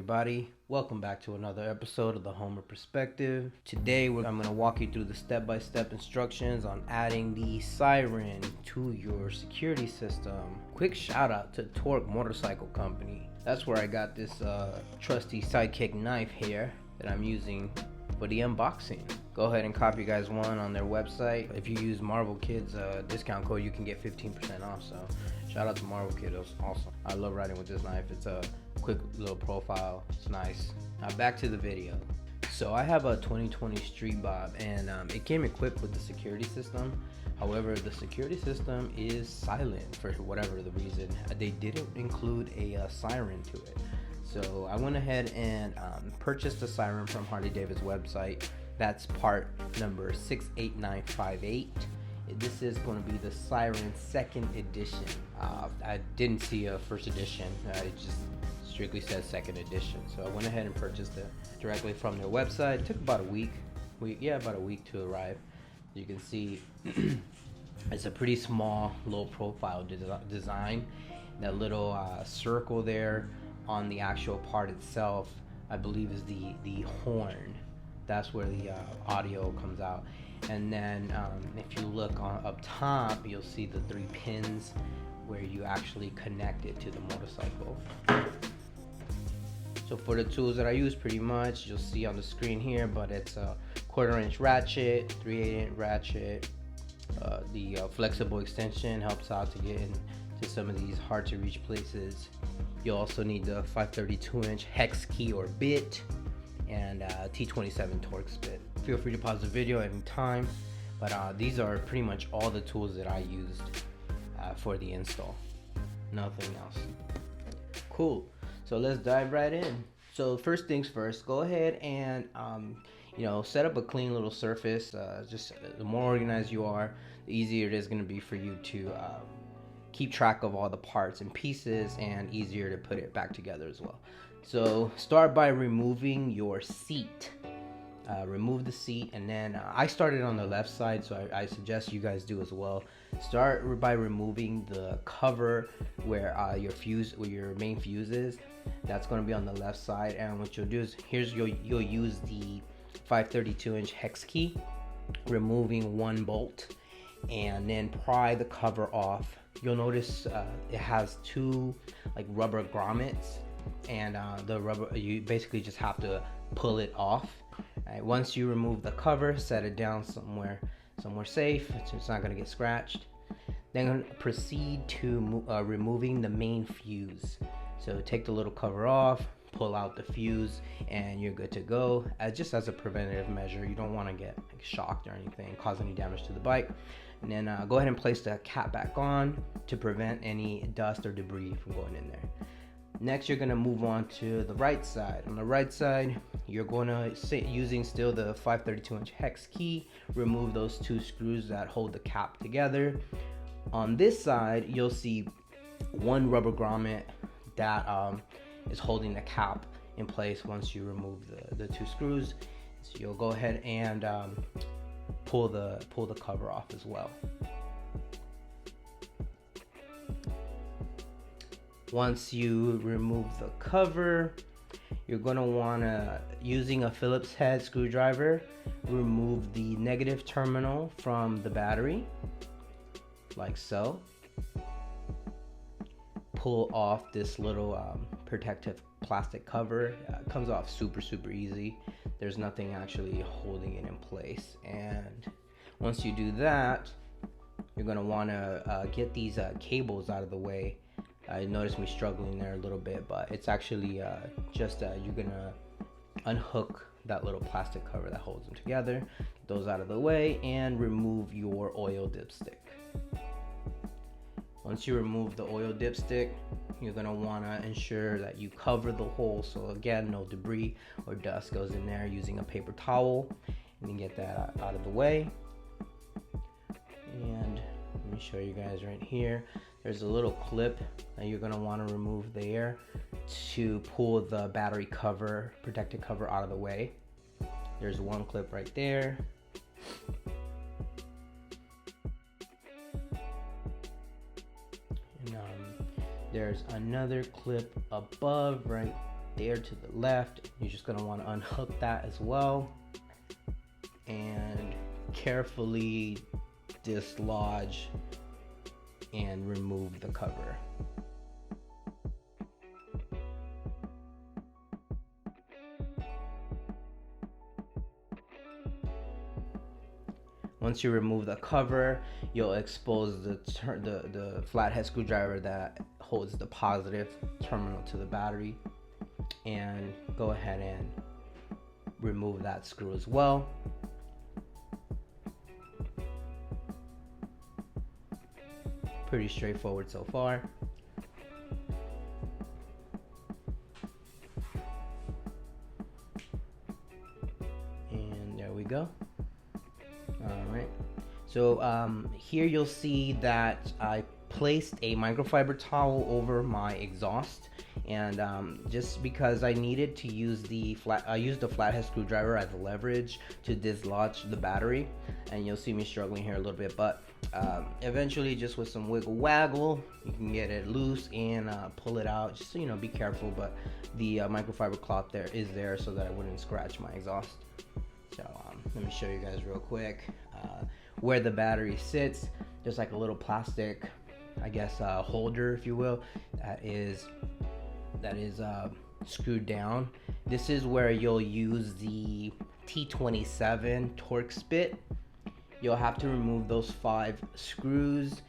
everybody? Welcome back to another episode of the Homer Perspective. Today I'm going to walk you through the step-by-step instructions on adding the siren to your security system. Quick shout out to Torque Motorcycle Company. That's where I got this trusty sidekick knife here that I'm using for the unboxing. Go ahead and copy you guys one on their website. If you use Marvel Kids discount code, you can get 15% off. So shout out to Marvel Kids, it was awesome. I love riding with this knife. It's a quick little profile, it's nice. Now back to the video. So I have a 2020 StreetBob and it came equipped with the security system. However, the security system is silent for whatever the reason. They didn't include a siren to it. So I went ahead and purchased a siren from Harley Davidson website. That's part number 68958. This is going to be the Siren second edition. I didn't see a first edition. It just strictly says second edition. So I went ahead and purchased it directly from their website. It took about a week. About a week to arrive. You can see it's a pretty small, low profile design. That little circle there on the actual part itself, I believe, is the horn. That's where the audio comes out. And then if you look up top, you'll see the 3 pins where you actually connect it to the motorcycle. So for the tools that I use, pretty much you'll see on the screen here, but it's a 1/4 inch ratchet, 3/8 inch ratchet. The flexible extension helps out to get into some of these hard to reach places. You'll also need the 532 inch hex key or bit and T27 Torx bit. Feel free to pause the video at any time, but these are pretty much all the tools that I used for the install. Nothing else. Cool. So let's dive right in. So first things first, go ahead and set up a clean little surface. Just the more organized you are, the easier it is going to be for you to keep track of all the parts and pieces, and easier to put it back together as well. So start by removing your seat. Remove the seat, and then I started on the left side, so I suggest you guys do as well. Start by removing the cover where your main fuse is. That's going to be on the left side, and what you'll do is you'll use the 532 inch hex key, removing 1 bolt, and then pry the cover off. You'll notice it has 2 like rubber grommets, and the rubber, you basically just have to pull it off. Right, once you remove the cover, set it down somewhere safe, so it's not going to get scratched. Then proceed to removing the main fuse. So take the little cover off, pull out the fuse, and you're good to go. Just as a preventative measure, you don't want to get shocked or anything, cause any damage to the bike. And then go ahead and place the cap back on to prevent any dust or debris from going in there. Next, you're going to move on to the right side. On the right side, you're going to, using still the 532 inch hex key, remove those 2 screws that hold the cap together. On this side, you'll see 1 rubber grommet that is holding the cap in place once you remove the 2 screws. So you'll go ahead and pull the cover off as well. Once you remove the cover, you're going to want to, using a Phillips head screwdriver, remove the negative terminal from the battery, like so. Pull off this little protective plastic cover. It comes off super easy. There's nothing actually holding it in place. And once you do that, you're going to want to get these cables out of the way. I noticed me struggling there a little bit, but it's actually you're gonna unhook that little plastic cover that holds them together, get those out of the way, and remove your oil dipstick. Once you remove the oil dipstick, you're gonna wanna ensure that you cover the hole, so again, no debris or dust goes in there, using a paper towel, and then get that out of the way. And let me show you guys right here. There's a little clip that you're going to want to remove there to pull the battery cover, protective cover, out of the way. There's 1 clip right there. And there's another clip above right there to the left. You're just gonna want to unhook that as well and carefully dislodge and remove the cover. Once you remove the cover, you'll expose the flathead screwdriver that holds the positive terminal to the battery, and go ahead and remove that screw as well. Pretty straightforward so far. And there we go. Alright, so here you'll see that I placed a microfiber towel over my exhaust, and just because I needed to use I used the flathead screwdriver as leverage to dislodge the battery, and you'll see me struggling here a little bit, but eventually just with some wiggle waggle you can get it loose and pull it out. Just so you know, be careful, but the microfiber cloth is there so that I wouldn't scratch my exhaust. So let me show you guys real quick where the battery sits. There's like a little plastic, I guess, holder, if you will, that is screwed down. This is where you'll use the T27 Torx bit. You'll have to remove those 5 screws,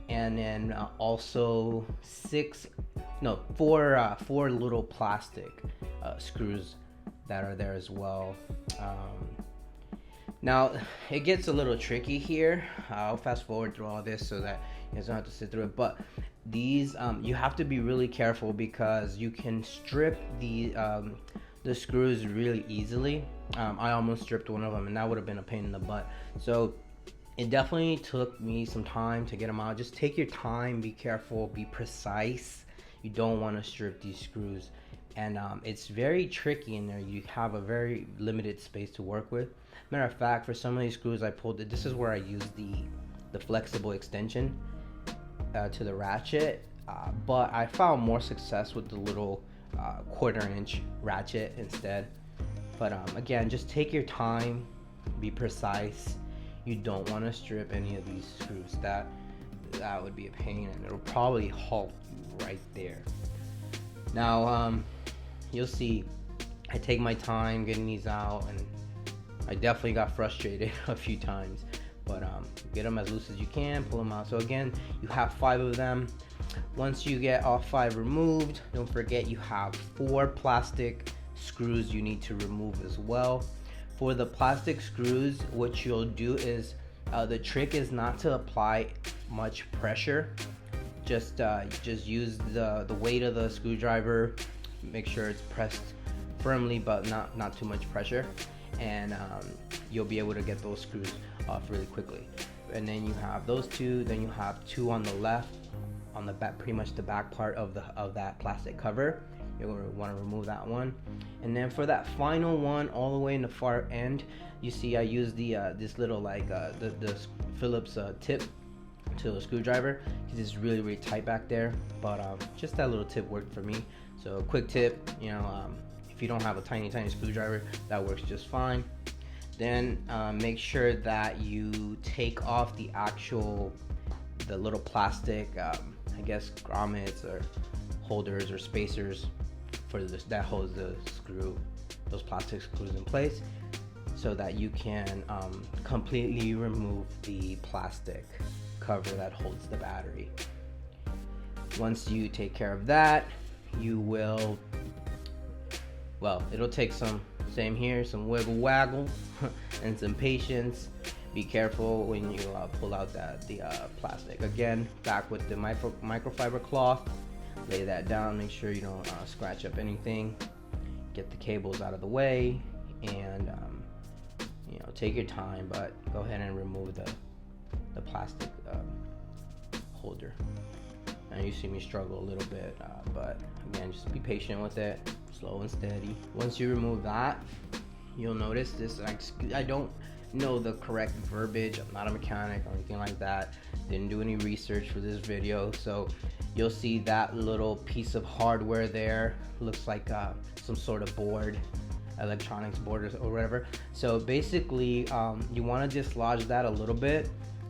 and then also 4 little plastic screws that are there as well. Now it gets a little tricky here. I'll fast forward through all this so that you guys don't have to sit through it, but these you have to be really careful because you can strip the screws really easily. I almost stripped one of them, and that would have been a pain in the butt. So it definitely took me some time to get them out. Just take your time, be careful, be precise. You don't want to strip these screws, and it's very tricky in there. You have a very limited space to work with. Matter of fact, for some of these screws I pulled it, this is where I used the flexible extension to the ratchet, but I found more success with the little 1/4 inch ratchet instead. But again, just take your time, be precise. You don't want to strip any of these screws. That would be a pain, and it'll probably halt you right there. Now you'll see I take my time getting these out, and I definitely got frustrated a few times, but get them as loose as you can, pull them out. So again, you have 5 of them. Once you get all 5 removed, don't forget you have 4 plastic screws you need to remove as well. For the plastic screws, what you'll do is the trick is not to apply much pressure. Just use the weight of the screwdriver. Make sure it's pressed firmly, but not too much pressure, and you'll be able to get those screws off really quickly. And then you have those 2. Then you have 2 on the left, on the back, pretty much the back part of that plastic cover. You're going to want to remove that one. And then for that final one, all the way in the far end, you see I use the this little like the Phillips tip to the screwdriver, because it's really tight back there. But just that little tip worked for me. So a quick tip, you know, if you don't have a tiny screwdriver, that works just fine. Then make sure that you take off the little plastic, I guess grommets or holders or spacers for this that holds those plastic screws in place, so that you can completely remove the plastic cover that holds the battery. Once you take care of that, you will, well, it'll take some wiggle waggle and some patience. Be careful when you pull out the plastic. Again, back with the microfiber cloth, lay that down, make sure you don't scratch up anything. Get the cables out of the way, and you know, take your time, but go ahead and remove the plastic holder. And you see me struggle a little bit, but again, just be patient with it, slow and steady. Once you remove that, you'll notice this, I don't know the correct verbiage. I'm not a mechanic or anything like that. Didn't do any research for this video. So you'll see that little piece of hardware there. Looks like some sort of board, electronics board or whatever. So basically you want to dislodge that a little bit,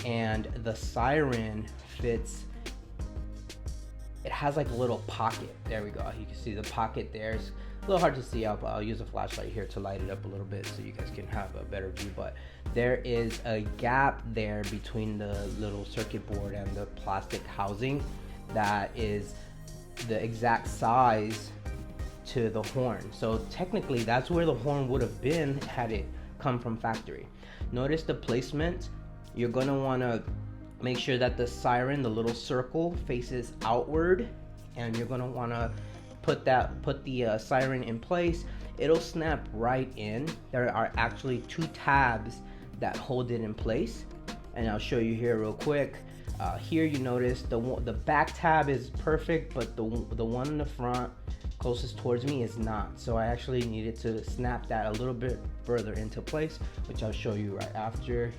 and the siren fits. It has like a little pocket. There we go. You can see the pocket there. It's a little hard to see. I'll use a flashlight here to light it up a little bit so you guys can have a better view. But there is a gap there between the little circuit board and the plastic housing that is the exact size to the horn. So technically that's where the horn would have been had it come from factory. Notice the placement. You're gonna wanna make sure that the siren, the little circle, faces outward, and you're gonna wanna put the siren in place. It'll snap right in. There are actually 2 tabs that hold it in place, and I'll show you here real quick. Here you notice the back tab is perfect, but the one in the front closest towards me is not. So I actually needed to snap that a little bit further into place, which I'll show you right after.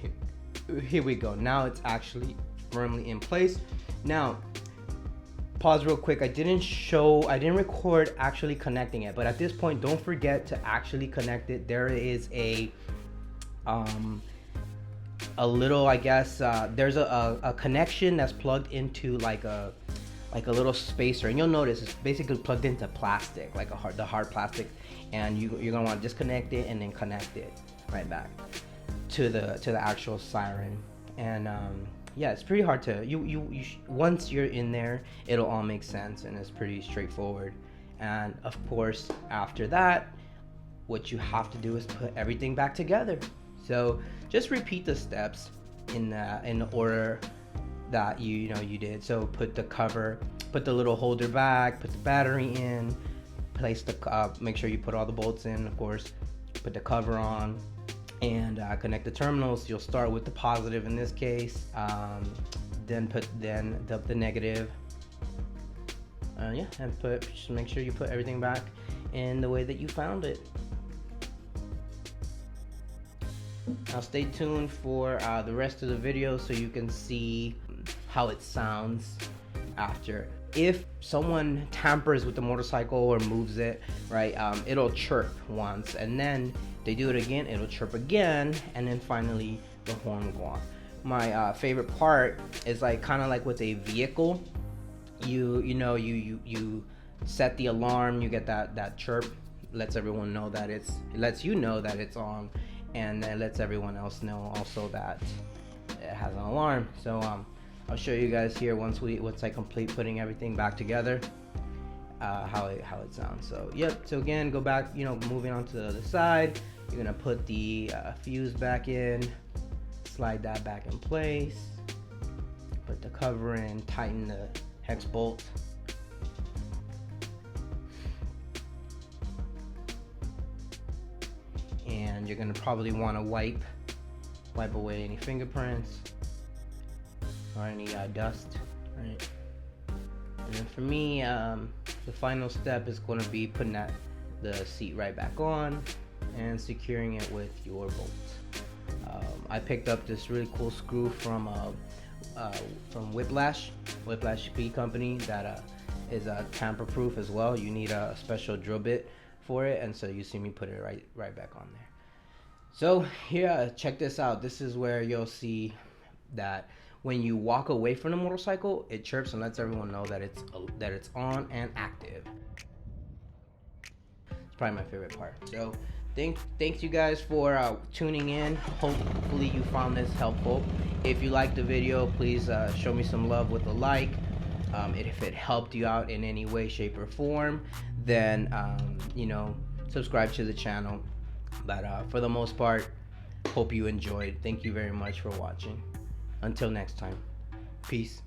Here we go. Now it's actually firmly in place. Now pause real quick. I didn't record actually connecting it, but at this point don't forget to actually connect it. There is a little, I guess there's a connection that's plugged into like a little spacer, and you'll notice it's basically plugged into plastic, like the hard plastic, and you're gonna want to disconnect it and then connect it right back to the actual siren. And yeah, it's pretty hard to once you're in there, it'll all make sense, and it's pretty straightforward. And of course after that, what you have to do is put everything back together. So just repeat the steps in the order that you did. So put the cover, put the little holder back, put the battery in, place the make sure you put all the bolts in, of course, put the cover on, and connect the terminals. You'll start with the positive in this case, then dump the negative, yeah, and just make sure you put everything back in the way that you found it. Now stay tuned for the rest of the video so you can see how it sounds after. If someone tampers with the motorcycle or moves it, right, it'll chirp once, and then they do it again, it'll chirp again, and then finally the horn will go on. My favorite part is like kind of like with a vehicle. You set the alarm, you get that chirp, lets everyone know that it lets you know that it's on, and then lets everyone else know also that it has an alarm. So I'll show you guys here once I complete putting everything back together, how it sounds. So yep, so again, go back, moving on to the other side, you're gonna put the fuse back in, slide that back in place, put the cover in, tighten the hex bolt, and you're gonna probably want to wipe away any fingerprints or any dust, right? And then for me, the final step is going to be putting the seat right back on and securing it with your bolts. I picked up this really cool screw from Whiplash P company that is tamper proof as well. You need a special drill bit for it, and so you see me put it right back on there. So here, check this out. This is where you'll see that when you walk away from the motorcycle, it chirps and lets everyone know that it's on and active. It's probably my favorite part. So thanks you guys for tuning in. Hopefully you found this helpful. If you liked the video, please show me some love with a like. If it helped you out in any way, shape, or form, then subscribe to the channel. But for the most part, hope you enjoyed. Thank you very much for watching. Until next time, peace.